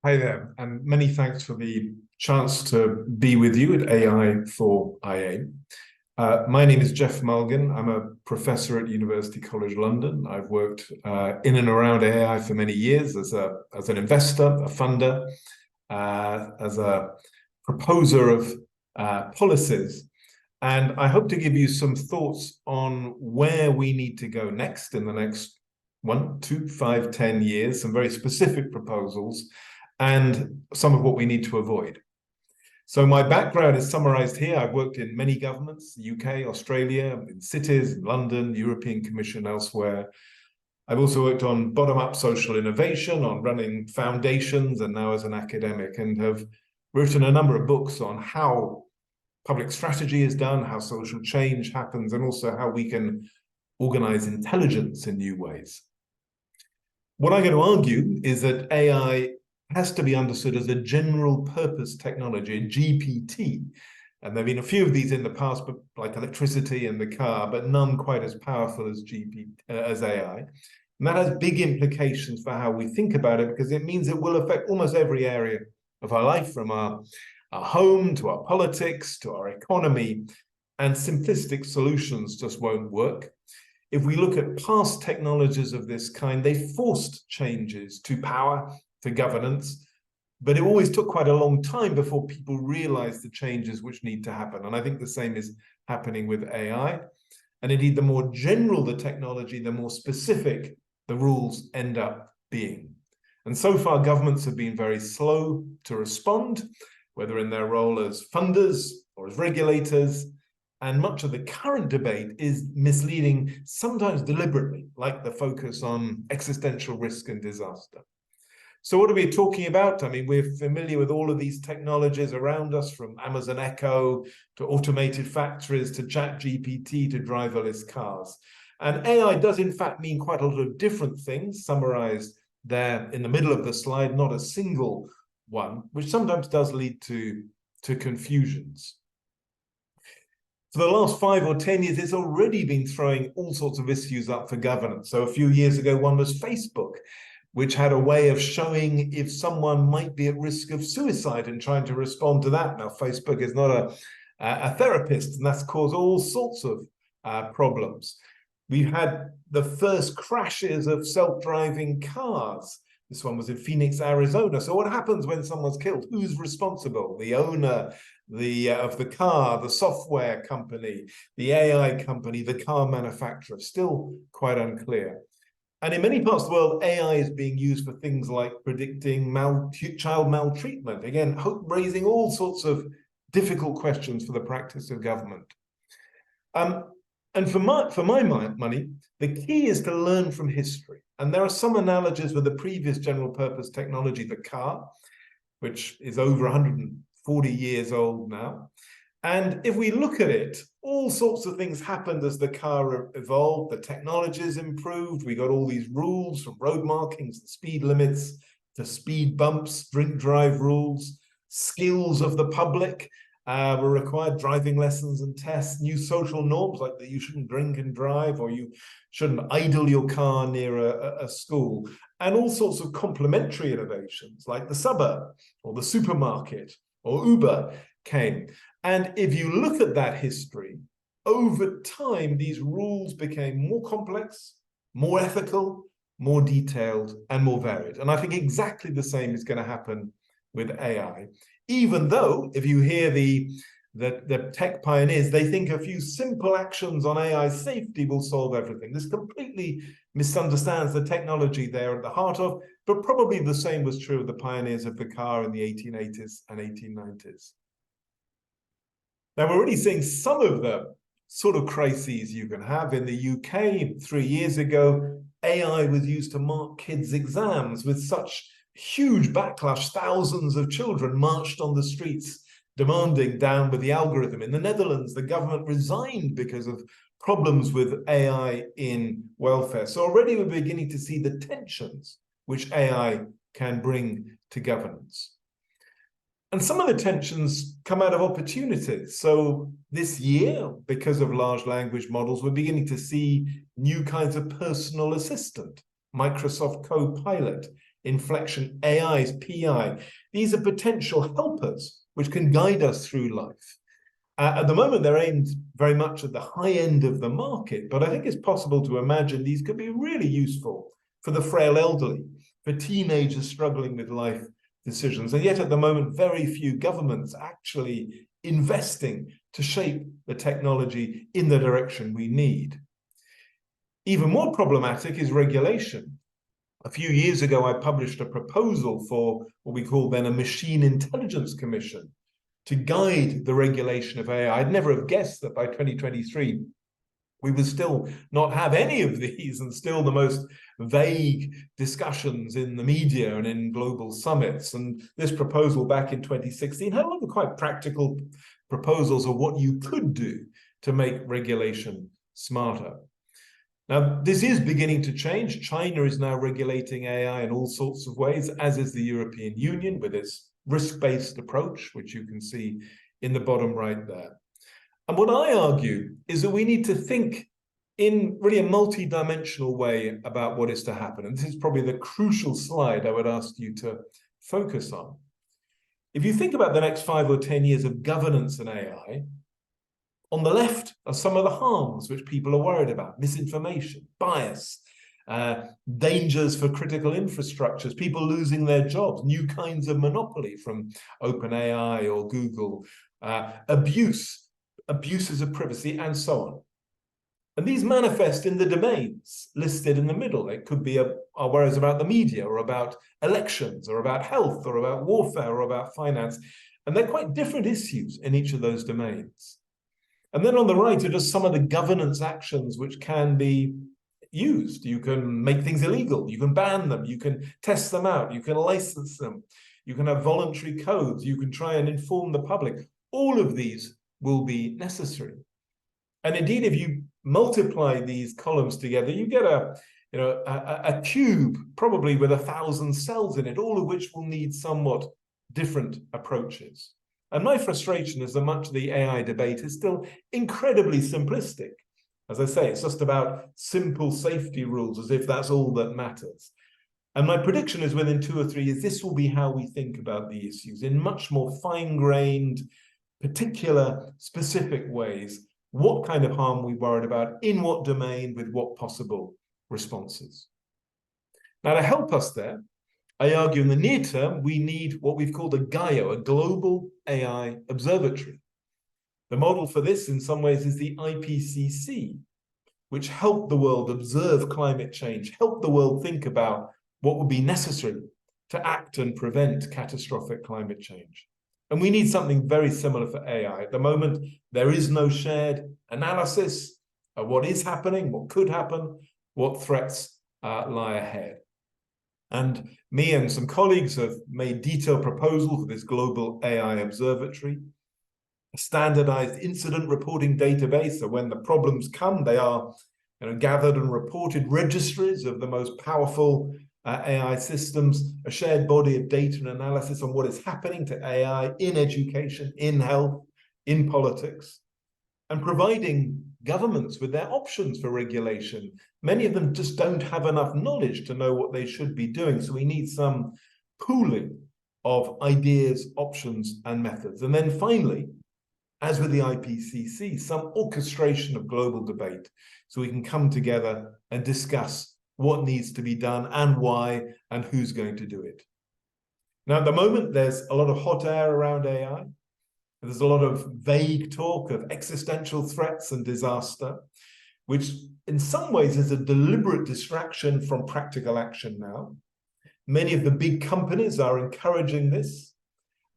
Hi there, and many thanks for the chance to be with you at AI for IA. My name is Geoff Mulgan. I'm a professor at University College London. I've worked in and around AI for many years as an investor, a funder, as a proposer of policies. And I hope to give you some thoughts on where we need to go next in the next 1, 2, 5, 10 years, some very specific proposals, and some of what we need to avoid. So my background is summarized here. I've worked in many governments, the UK, Australia, in cities, London, European Commission, elsewhere. I've also worked on bottom-up social innovation, on running foundations, and now as an academic, and have written a number of books on how public strategy is done, how social change happens, and also how we can organize intelligence in new ways. What I'm going to argue is that AI has to be understood as a general purpose technology, a GPT. And there have been a few of these in the past, but like electricity and the car, but none quite as powerful as AI. And that has big implications for how we think about it, because it means it will affect almost every area of our life, from our home to our politics to our economy, and simplistic solutions just won't work. If we look at past technologies of this kind, they forced changes to power, to governance, but it always took quite a long time before people realized the changes which need to happen. And I think the same is happening with AI. And indeed, the more general the technology, the more specific the rules end up being. And so far, governments have been very slow to respond, whether in their role as funders or as regulators. And much of the current debate is misleading, sometimes deliberately, like the focus on existential risk and disaster. So what are we talking about? I mean, we're familiar with all of these technologies around us, from Amazon Echo to automated factories to ChatGPT to driverless cars. And AI does in fact mean quite a lot of different things, summarized there in the middle of the slide, not a single one, which sometimes does lead to confusions. For the last 5 or 10 years, it's already been throwing all sorts of issues up for governance. So a few years ago, one was Facebook, which had a way of showing if someone might be at risk of suicide and trying to respond to that. Now, Facebook is not a therapist, and that's caused all sorts of problems. We've had the first crashes of self-driving cars. This one was in Phoenix, Arizona. So what happens when someone's killed? Who's responsible? The owner of the car, the software company, the AI company, the car manufacturer? Still quite unclear. And in many parts of the world, AI is being used for things like predicting child maltreatment. Again, raising all sorts of difficult questions for the practice of government. And for my money, the key is to learn from history. And there are some analogies with the previous general purpose technology, the car, which is over 140 years old now. And if we look at it, all sorts of things happened as the car evolved. The technologies improved. We got all these rules, from road markings and speed limits to speed bumps, drink drive rules. Skills of the public were required, driving lessons and tests. New social norms, like that you shouldn't drink and drive, or you shouldn't idle your car near a school. And all sorts of complementary innovations, like the suburb or the supermarket or Uber came. And if you look at that history, over time, these rules became more complex, more ethical, more detailed, and more varied. And I think exactly the same is going to happen with AI. Even though, if you hear the tech pioneers, they think a few simple actions on AI safety will solve everything. This completely misunderstands the technology they're at the heart of, but probably the same was true of the pioneers of the car in the 1880s and 1890s. Now, we're already seeing some of the sort of crises you can have. In the UK, 3 years ago, AI was used to mark kids' exams with such huge backlash. Thousands of children marched on the streets demanding down with the algorithm. In the Netherlands, the government resigned because of problems with AI in welfare. So already we're beginning to see the tensions which AI can bring to governance. And some of the tensions come out of opportunities. So this year, because of large language models, we're beginning to see new kinds of personal assistant, Microsoft Copilot, inflection, AIs, PI. These are potential helpers which can guide us through life. At the moment, they're aimed very much at the high end of the market, but I think it's possible to imagine these could be really useful for the frail elderly, for teenagers struggling with life decisions. And yet at the moment, very few governments actually investing to shape the technology in the direction we need. Even more problematic is regulation. A few years ago, I published a proposal for what we call then a machine intelligence commission to guide the regulation of AI. I'd never have guessed that by 2023, we would still not have any of these and still the most vague discussions in the media and in global summits. And this proposal back in 2016 had a lot of quite practical proposals of what you could do to make regulation smarter. Now, this is beginning to change. China is now regulating AI in all sorts of ways, as is the European Union with its risk-based approach, which you can see in the bottom right there. And what I argue is that we need to think in really a multi-dimensional way about what is to happen. And this is probably the crucial slide I would ask you to focus on. If you think about the next 5 or 10 years of governance in AI, on the left are some of the harms which people are worried about: misinformation, bias, dangers for critical infrastructures, people losing their jobs, new kinds of monopoly from OpenAI or Google, abuses of privacy, and so on. And these manifest in the domains listed in the middle. It could be worries about the media, or about elections, or about health, or about warfare, or about finance. And they're quite different issues in each of those domains. And then on the right are just some of the governance actions which can be used. You can make things illegal, you can ban them, you can test them out, you can license them, you can have voluntary codes, you can try and inform the public. All of these will be necessary. And indeed, if you multiply these columns together, you get a cube, probably with 1,000 cells in it, all of which will need somewhat different approaches. And my frustration is that much of the AI debate is still incredibly simplistic. As I say, it's just about simple safety rules, as if that's all that matters. And my prediction is within 2 or 3 years, this will be how we think about the issues in much more fine-grained, particular, specific ways. What kind of harm we worried about, in what domain, with what possible responses. Now, to help us there, I argue in the near term, we need what we've called a GAIO, a Global AI Observatory. The model for this, in some ways, is the IPCC, which helped the world observe climate change, helped the world think about what would be necessary to act and prevent catastrophic climate change. And we need something very similar for AI. At the moment, there is no shared analysis of what is happening, what could happen, what threats lie ahead. And me and some colleagues have made detailed proposals for this global AI observatory, a standardized incident reporting database, so when the problems come, they are gathered and reported, registries of the most powerful AI systems, a shared body of data and analysis on what is happening to AI in education, in health, in politics, and providing governments with their options for regulation. Many of them just don't have enough knowledge to know what they should be doing. So we need some pooling of ideas, options, and methods. And then finally, as with the IPCC, some orchestration of global debate so we can come together and discuss what needs to be done and why and who's going to do it. Now, at the moment, there's a lot of hot air around AI. There's a lot of vague talk of existential threats and disaster, which in some ways is a deliberate distraction from practical action now. Many of the big companies are encouraging this.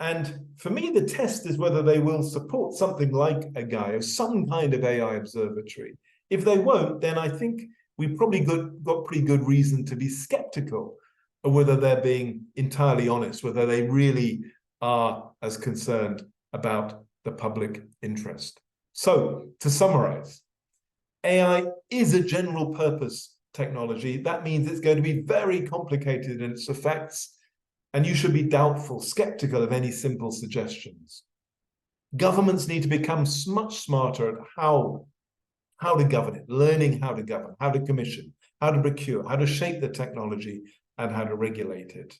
And for me, the test is whether they will support something like a GAIO, some kind of AI observatory. If they won't, then I think we've probably got pretty good reason to be skeptical of whether they're being entirely honest, whether they really are as concerned about the public interest. So, to summarize, AI is a general purpose technology. That means it's going to be very complicated in its effects, and you should be doubtful, skeptical of any simple suggestions. Governments need to become much smarter at how to govern it, learning how to govern, how to commission, how to procure, how to shape the technology, and how to regulate it.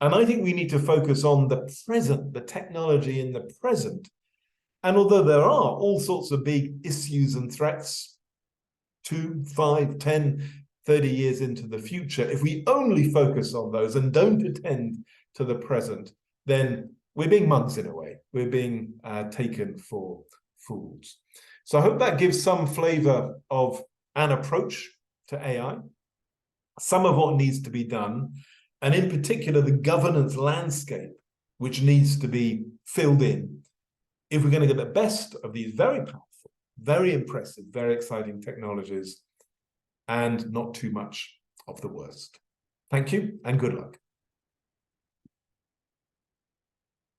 And I think we need to focus on the present, the technology in the present. And although there are all sorts of big issues and threats 2, 5, 10, 30 years into the future, if we only focus on those and don't attend to the present, then we're being mugs in a way. We're being taken for fools. So I hope that gives some flavor of an approach to AI, some of what needs to be done, and in particular, the governance landscape, which needs to be filled in if we're going to get the best of these very powerful, very impressive, very exciting technologies, and not too much of the worst. Thank you and good luck.